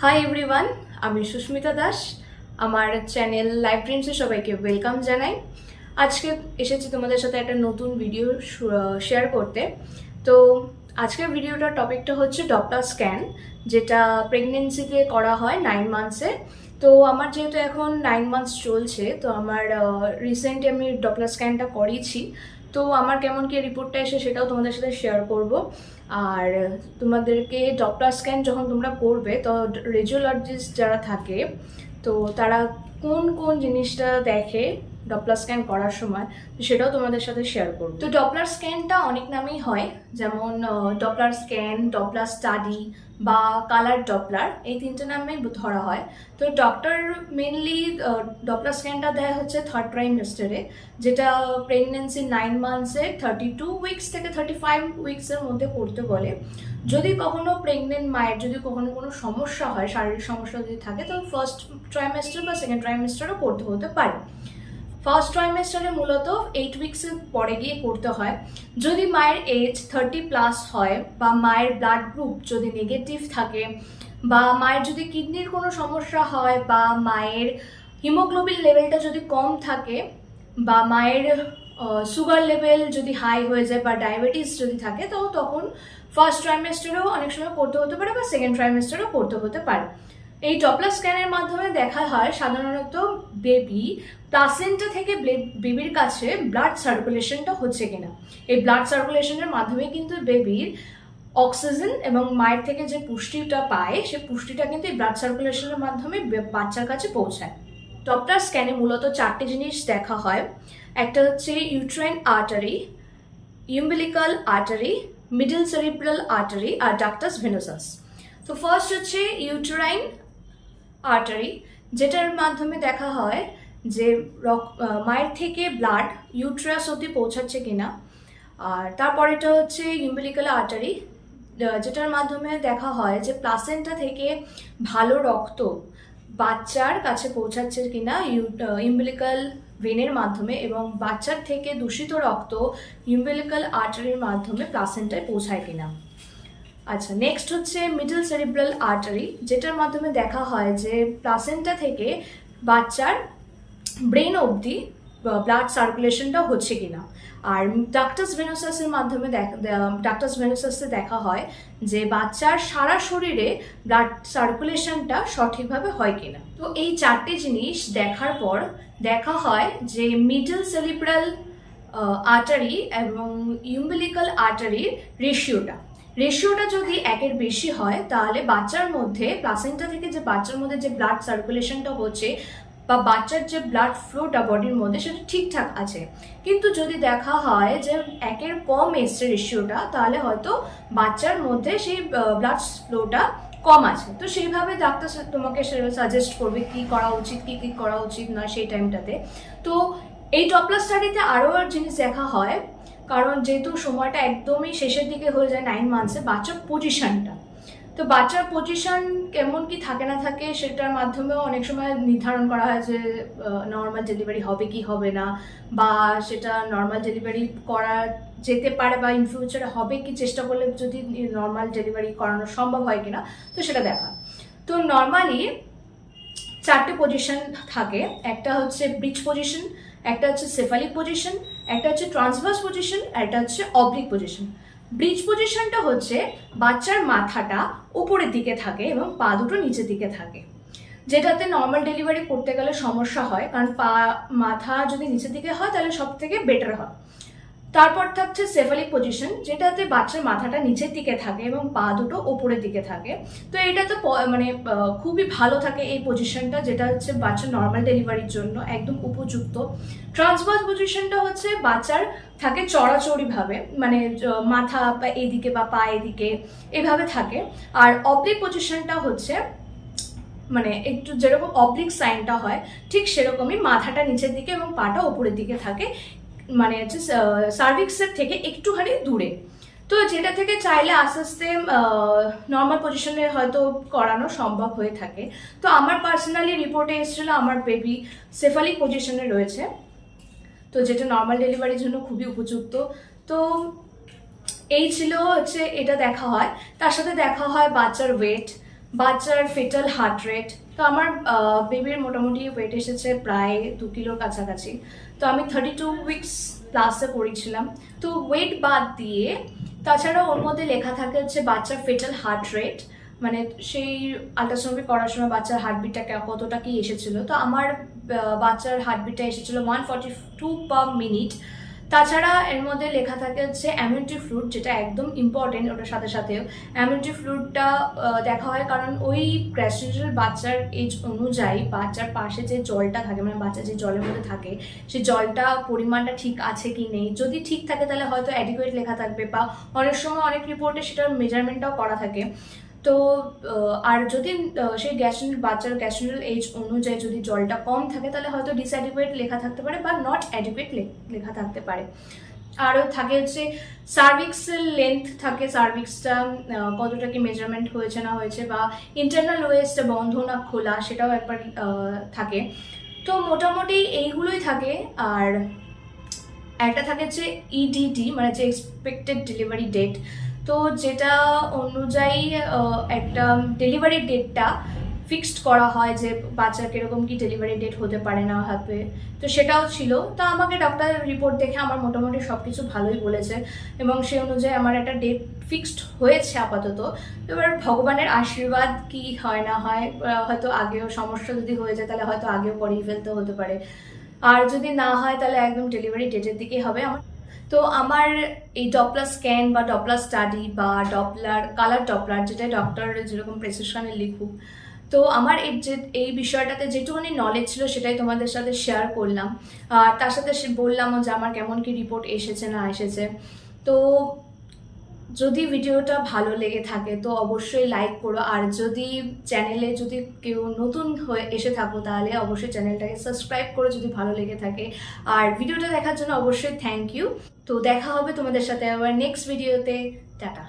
Hi everyone, আমি সুস্মিতা দাস। আমার channel live ড্রিমসে সবাইকে ওয়েলকাম জানাই। আজকে এসেছি তোমাদের সাথে একটা নতুন ভিডিও শেয়ার করতে। তো আজকের ভিডিওটার টপিকটা হচ্ছে ডপলার স্ক্যান, যেটা প্রেগনেন্সিতে করা হয় 9 মান্থসে। তো আমার যেহেতু এখন 9 মান্থস চলছে, তো আমার রিসেন্টলি আমি ডপলার স্ক্যানটা করিয়েছি। তো আমার কেমন কি রিপোর্টটা এসে সেটাও তোমাদের সাথে শেয়ার করব। আর তোমাদেরকে ডপলার স্ক্যান যখন তোমরা করবে, তো রেডিওলজিস্ট যারা থাকে, তো তারা কোন কোন জিনিসটা দেখে ডপলার স্ক্যান করার সময়, সেটাও তোমাদের সাথে শেয়ার করব। তো ডপলার স্ক্যানটা অনেক নামেই হয়, যেমন ডপলার স্ক্যান, ডপলার স্টাডি বা কালার ডপলার, এই তিনটে নামে ধরা হয়। তো ডক্টর মেনলি ডপলার স্ক্যানটা দেয় হচ্ছে থার্ড ট্রাইমেস্টারে, যেটা প্রেগনেন্সি 9 মান্থসে 32 উইকস থেকে 35 উইকসের মধ্যে করতে বলে। যদি কখনো প্রেগনেন্ট মায়ের যদি কখনো কোনো সমস্যা হয়, শারীরিক সমস্যা যদি থাকে, তো ফার্স্ট ট্রাইমেস্টার বা সেকেন্ড ট্রাইমেস্টারও করতে হতে পারে। ফার্স্ট ট্রাইমেস্টারে মূলত 8 উইক্সের পরে গিয়ে করতে হয়। যদি মায়ের এজ 30+ হয়, বা মায়ের ব্লাড গ্রুপ যদি নেগেটিভ থাকে, বা মায়ের যদি কিডনির কোনো সমস্যা হয়, বা মায়ের হিমোগ্লোবিন লেভেলটা যদি কম থাকে, বা মায়ের সুগার লেভেল যদি হাই হয়ে যায়, বা ডায়াবেটিস যদি থাকে, তো তখন ফার্স্ট ট্রাইমেস্টারেও অনেক সময় করতে হতে পারে, বা সেকেন্ড ট্রাইমেস্টারেও করতে হতে পারে। এই ডপলার স্ক্যানের মাধ্যমে দেখা হয় সাধারণত বেবি প্লাসেন্টা থেকে বেবির কাছে ব্লাড সার্কুলেশনটা হচ্ছে কিনা। এই ব্লাড সার্কুলেশনের মাধ্যমে কিন্তু বেবির অক্সিজেন এবং মায়ের থেকে যে পুষ্টিটা পায়, সে পুষ্টিটা কিন্তু এই ব্লাড সার্কুলেশনের মাধ্যমে বাচ্চার কাছে পৌঁছায়। ডপলার স্ক্যানে মূলত 4টে জিনিস দেখা হয়। একটা হচ্ছে uterine artery, umbilical artery, middle cerebral artery আর ডাক্টাস ভেনোসাস। তো ফার্স্ট হচ্ছে ইউটেরাইন আর্টারি, যেটার মাধ্যমে দেখা হয় যে মায়ের থেকে ব্লাড ইউট্রাস অবধি পৌঁছাচ্ছে কিনা। আর তারপর এটা হচ্ছে ইউম্বিলিকাল আর্টারি, যেটার মাধ্যমে দেখা হয় যে প্লাসেন্টা থেকে ভালো রক্ত বাচ্চার কাছে পৌঁছাচ্ছে কিনা ইউম্বিলিকাল ভেনের মাধ্যমে, এবং বাচ্চার থেকে দূষিত রক্ত ইউম্বিলিকাল আর্টারির মাধ্যমে প্লাসেন্টায় পৌঁছায় কিনা। আচ্ছা, নেক্সট হচ্ছে মিডল সেরিব্রাল আর্টারি, যেটার মাধ্যমে দেখা হয় যে প্লাসেন্টা থেকে বাচ্চার ব্রেন অবধি ব্লাড সার্কুলেশনটা হচ্ছে কিনা। আর ডাক্টাস ভেনোসাসের মাধ্যমে ডাক্টাস ভেনোসাসে দেখা হয় যে বাচ্চার সারা শরীরে ব্লাড সার্কুলেশনটা সঠিকভাবে হয় কিনা। তো এই 4টে জিনিস দেখার পর দেখা হয় যে মিডল সেরিব্রাল আর্টারি এবং ইউম্বিলিকাল আর্টারির রেশিওটা যদি 1-এর বেশি হয়, তাহলে বাচ্চার মধ্যে প্লাসেন্টা থেকে যে বাচ্চার মধ্যে যে ব্লাড সার্কুলেশনটা হচ্ছে, বা বাচ্চার যে ব্লাড ফ্লোটা বডির মধ্যে, সেটা ঠিকঠাক আছে। কিন্তু যদি দেখা হয় যে 1-এর কম এসছে রেশিওটা, তাহলে হয়তো বাচ্চার মধ্যে সেই ব্লাড ফ্লোটা কম আছে। তো সেইভাবে ডাক্তার তোমাকে সাজেস্ট করবে কি করা উচিত, কি কি করা উচিত না সেই টাইমটাতে। তো এই ডপলার স্টাডিতে আরও জিনিস দেখা হয়, কারণ যেহেতু সময়টা একদমই শেষের দিকে হয়ে যায় 9 মান্থসে, বাচ্চার পজিশনটা, তো বাচ্চার পজিশন কেমন কি থাকে না থাকে, সেটার মাধ্যমেও অনেক সময় নির্ধারণ করা হয় যে নর্মাল ডেলিভারি হবে কি হবে না, বা সেটা নর্মাল ডেলিভারি করা যেতে পারে, বা ইন ফিউচারে হবে কি, চেষ্টা করলে যদি নর্মাল ডেলিভারি করানো সম্ভব হয় কিনা, তো সেটা দেখা। তো নর্মালি 4টে পজিশন থাকে। একটা হচ্ছে ব্রিজ পজিশন, একটা হচ্ছে সেফালিক পজিশন, একটা হচ্ছে ট্রান্সভার্স পজিশন, আর একটা হচ্ছে অবলিক পজিশন। ব্রিজ পজিশনটা হচ্ছে বাচ্চার মাথাটা উপরের দিকে থাকে এবং পা দুটো নিচের দিকে থাকে, যেটাতে নর্মাল ডেলিভারি করতে গেলে সমস্যা হয়, কারণ মাথা যদি নিচের দিকে হয় তাহলে সব থেকে বেটার হয়। তারপর থাকছে সেফালিক পজিশন, যেটাতে বাচ্চার মাথাটা নিচের দিকে থাকে এবং পা দুটো ওপরের দিকে থাকে। তো এটা তো মানে খুবই ভালো থাকে এই পজিশনটা, যেটা হচ্ছে বাচ্চার নর্মাল ডেলিভারির জন্য একদম উপযুক্ত। ট্রান্সভার্স পজিশনটা হচ্ছে বাচ্চার থাকে চড়াচড়িভাবে, মানে মাথা বা এদিকে বা পা এদিকে এভাবে থাকে। আর অবলিক পজিশনটা হচ্ছে মানে একটু যেরকম অবলিক সাইনটা হয়, ঠিক সেরকমই মাথাটা নিচের দিকে এবং পাটা ওপরের দিকে থাকে, মানে হচ্ছে সার্ভিক্সের থেকে একটুখানি দূরে। তো যেটা থেকে চাইলে আস্তে আস্তে নর্মাল পজিশনে হয়তো করানো সম্ভব হয়ে থাকে। তো আমার পার্সোনালি রিপোর্টে এসেছিল আমার বেবি সেফালিক পজিশনে রয়েছে, তো যেটা নর্মাল ডেলিভারির জন্য খুবই উপযুক্ত। তো এই ছিল হচ্ছে এটা দেখা হয়। তার সাথে দেখা হয় বাচ্চার ওয়েট, বাচ্চার ফেটাল হার্ট রেট। তো আমার বেবির মোটামুটি ওয়েট এসেছে প্রায় 2 কিলোর কাছাকাছি। তো আমি 32 উইকস প্লাসে করেছিলাম। তো ওয়েট বাদ দিয়ে তাছাড়া ওর মধ্যে লেখা থাকে হচ্ছে বাচ্চার ফেটাল হার্ট রেট, মানে সেই আল্ট্রাসাউন্ড করার সময় বাচ্চার হার্টবিটটা কতটা কি এসেছিল। তো আমার বাচ্চার হার্টবিটটা এসেছিল 142 পার মিনিট। তাছাড়া এর মধ্যে লেখা থাকে হচ্ছে অ্যামিউনিটি ফ্লুইড, যেটা একদম ইম্পর্টেন্ট। ওটার সাথে সাথেও অ্যামিউনিটি ফ্লুইডটা দেখা হয়, কারণ ওই গ্র্যাজুয়েশনাল বাচ্চার এজ অনুযায়ী বাচ্চার পাশে যে জলটা থাকে, মানে বাচ্চা যে জলের মধ্যে থাকে সেই জলটা পরিমাণটা ঠিক আছে কি নেই। যদি ঠিক থাকে তাহলে হয়তো অ্যাডিকুয়েট লেখা থাকবে, বা অনেক সময় অনেক রিপোর্টে সেটার মেজারমেন্টটাও করা থাকে। তো আর যদি সেই বাচ্চার গ্যাস্ট্রিনাল এজ অনুযায়ী যদি জলটা কম থাকে তাহলে হয়তো ডিসঅ্যাডিকুয়েট লেখা থাকতে পারে বা নট অ্যাডিকুয়েট লেখা থাকতে পারে। আরও থাকে হচ্ছে সার্ভিক্সের লেন্থ থাকে, সার্ভিক্সটা কতটা কি মেজারমেন্ট হয়েছে না হয়েছে, বা ইন্টারনাল ওয়েস্ট বন্ধ না খোলা সেটাও একবার থাকে। তো মোটামুটি এইগুলোই থাকে। আর একটা থাকে যে ইডিডি, মানে যে এক্সপেক্টেড ডেলিভারি ডেট। তো যেটা অনুযায়ী একটা ডেলিভারি ডেটটা ফিক্সড করা হয় যে বাচ্চার কিরকম কি ডেলিভারি ডেট হতে পারে না হবে। তো সেটাও ছিল। তো আমাকে ডক্টর রিপোর্ট দেখে আমার মোটামুটি সব কিছু ভালোই বলেছে, এবং সেই অনুযায়ী আমার একটা ডেট ফিক্সড হয়েছে আপাতত। এবার ভগবানের আশীর্বাদ কি হয় না হয়, হয়তো আগেও সমস্যা যদি হয়ে যায় তাহলে হয়তো আগেও করিয়ে ফেলতে হতে পারে, আর যদি না হয় তাহলে একদম ডেলিভারি ডেটের দিকেই হবে আমার। তো আমার এই ডপলার স্ক্যান বা ডপলার স্টাডি বা কালার ডপলার, যেটা ডক্টর যেরকম প্রেসক্রিপশনে লিখুক, তো আমার এই বিষয়টাতে যেটুকুনি নলেজ ছিল সেটাই তোমাদের সাথে শেয়ার করলাম। আর তার সাথে বললামও যে আমার কেমন কি রিপোর্ট এসেছে না এসেছে। তো যদি ভিডিওটা ভালো লেগে থাকে তো অবশ্যই লাইক করো, আর যদি চ্যানেলে যদি কেউ নতুন হয়ে এসে থাকো তাহলে অবশ্যই চ্যানেলটাকে সাবস্ক্রাইব করো যদি ভালো লেগে থাকে। আর ভিডিওটা দেখার জন্য অবশ্যই থ্যাংক ইউ। তো দেখা হবে তোমাদের সাথে আবার নেক্সট ভিডিওতে। টাটা।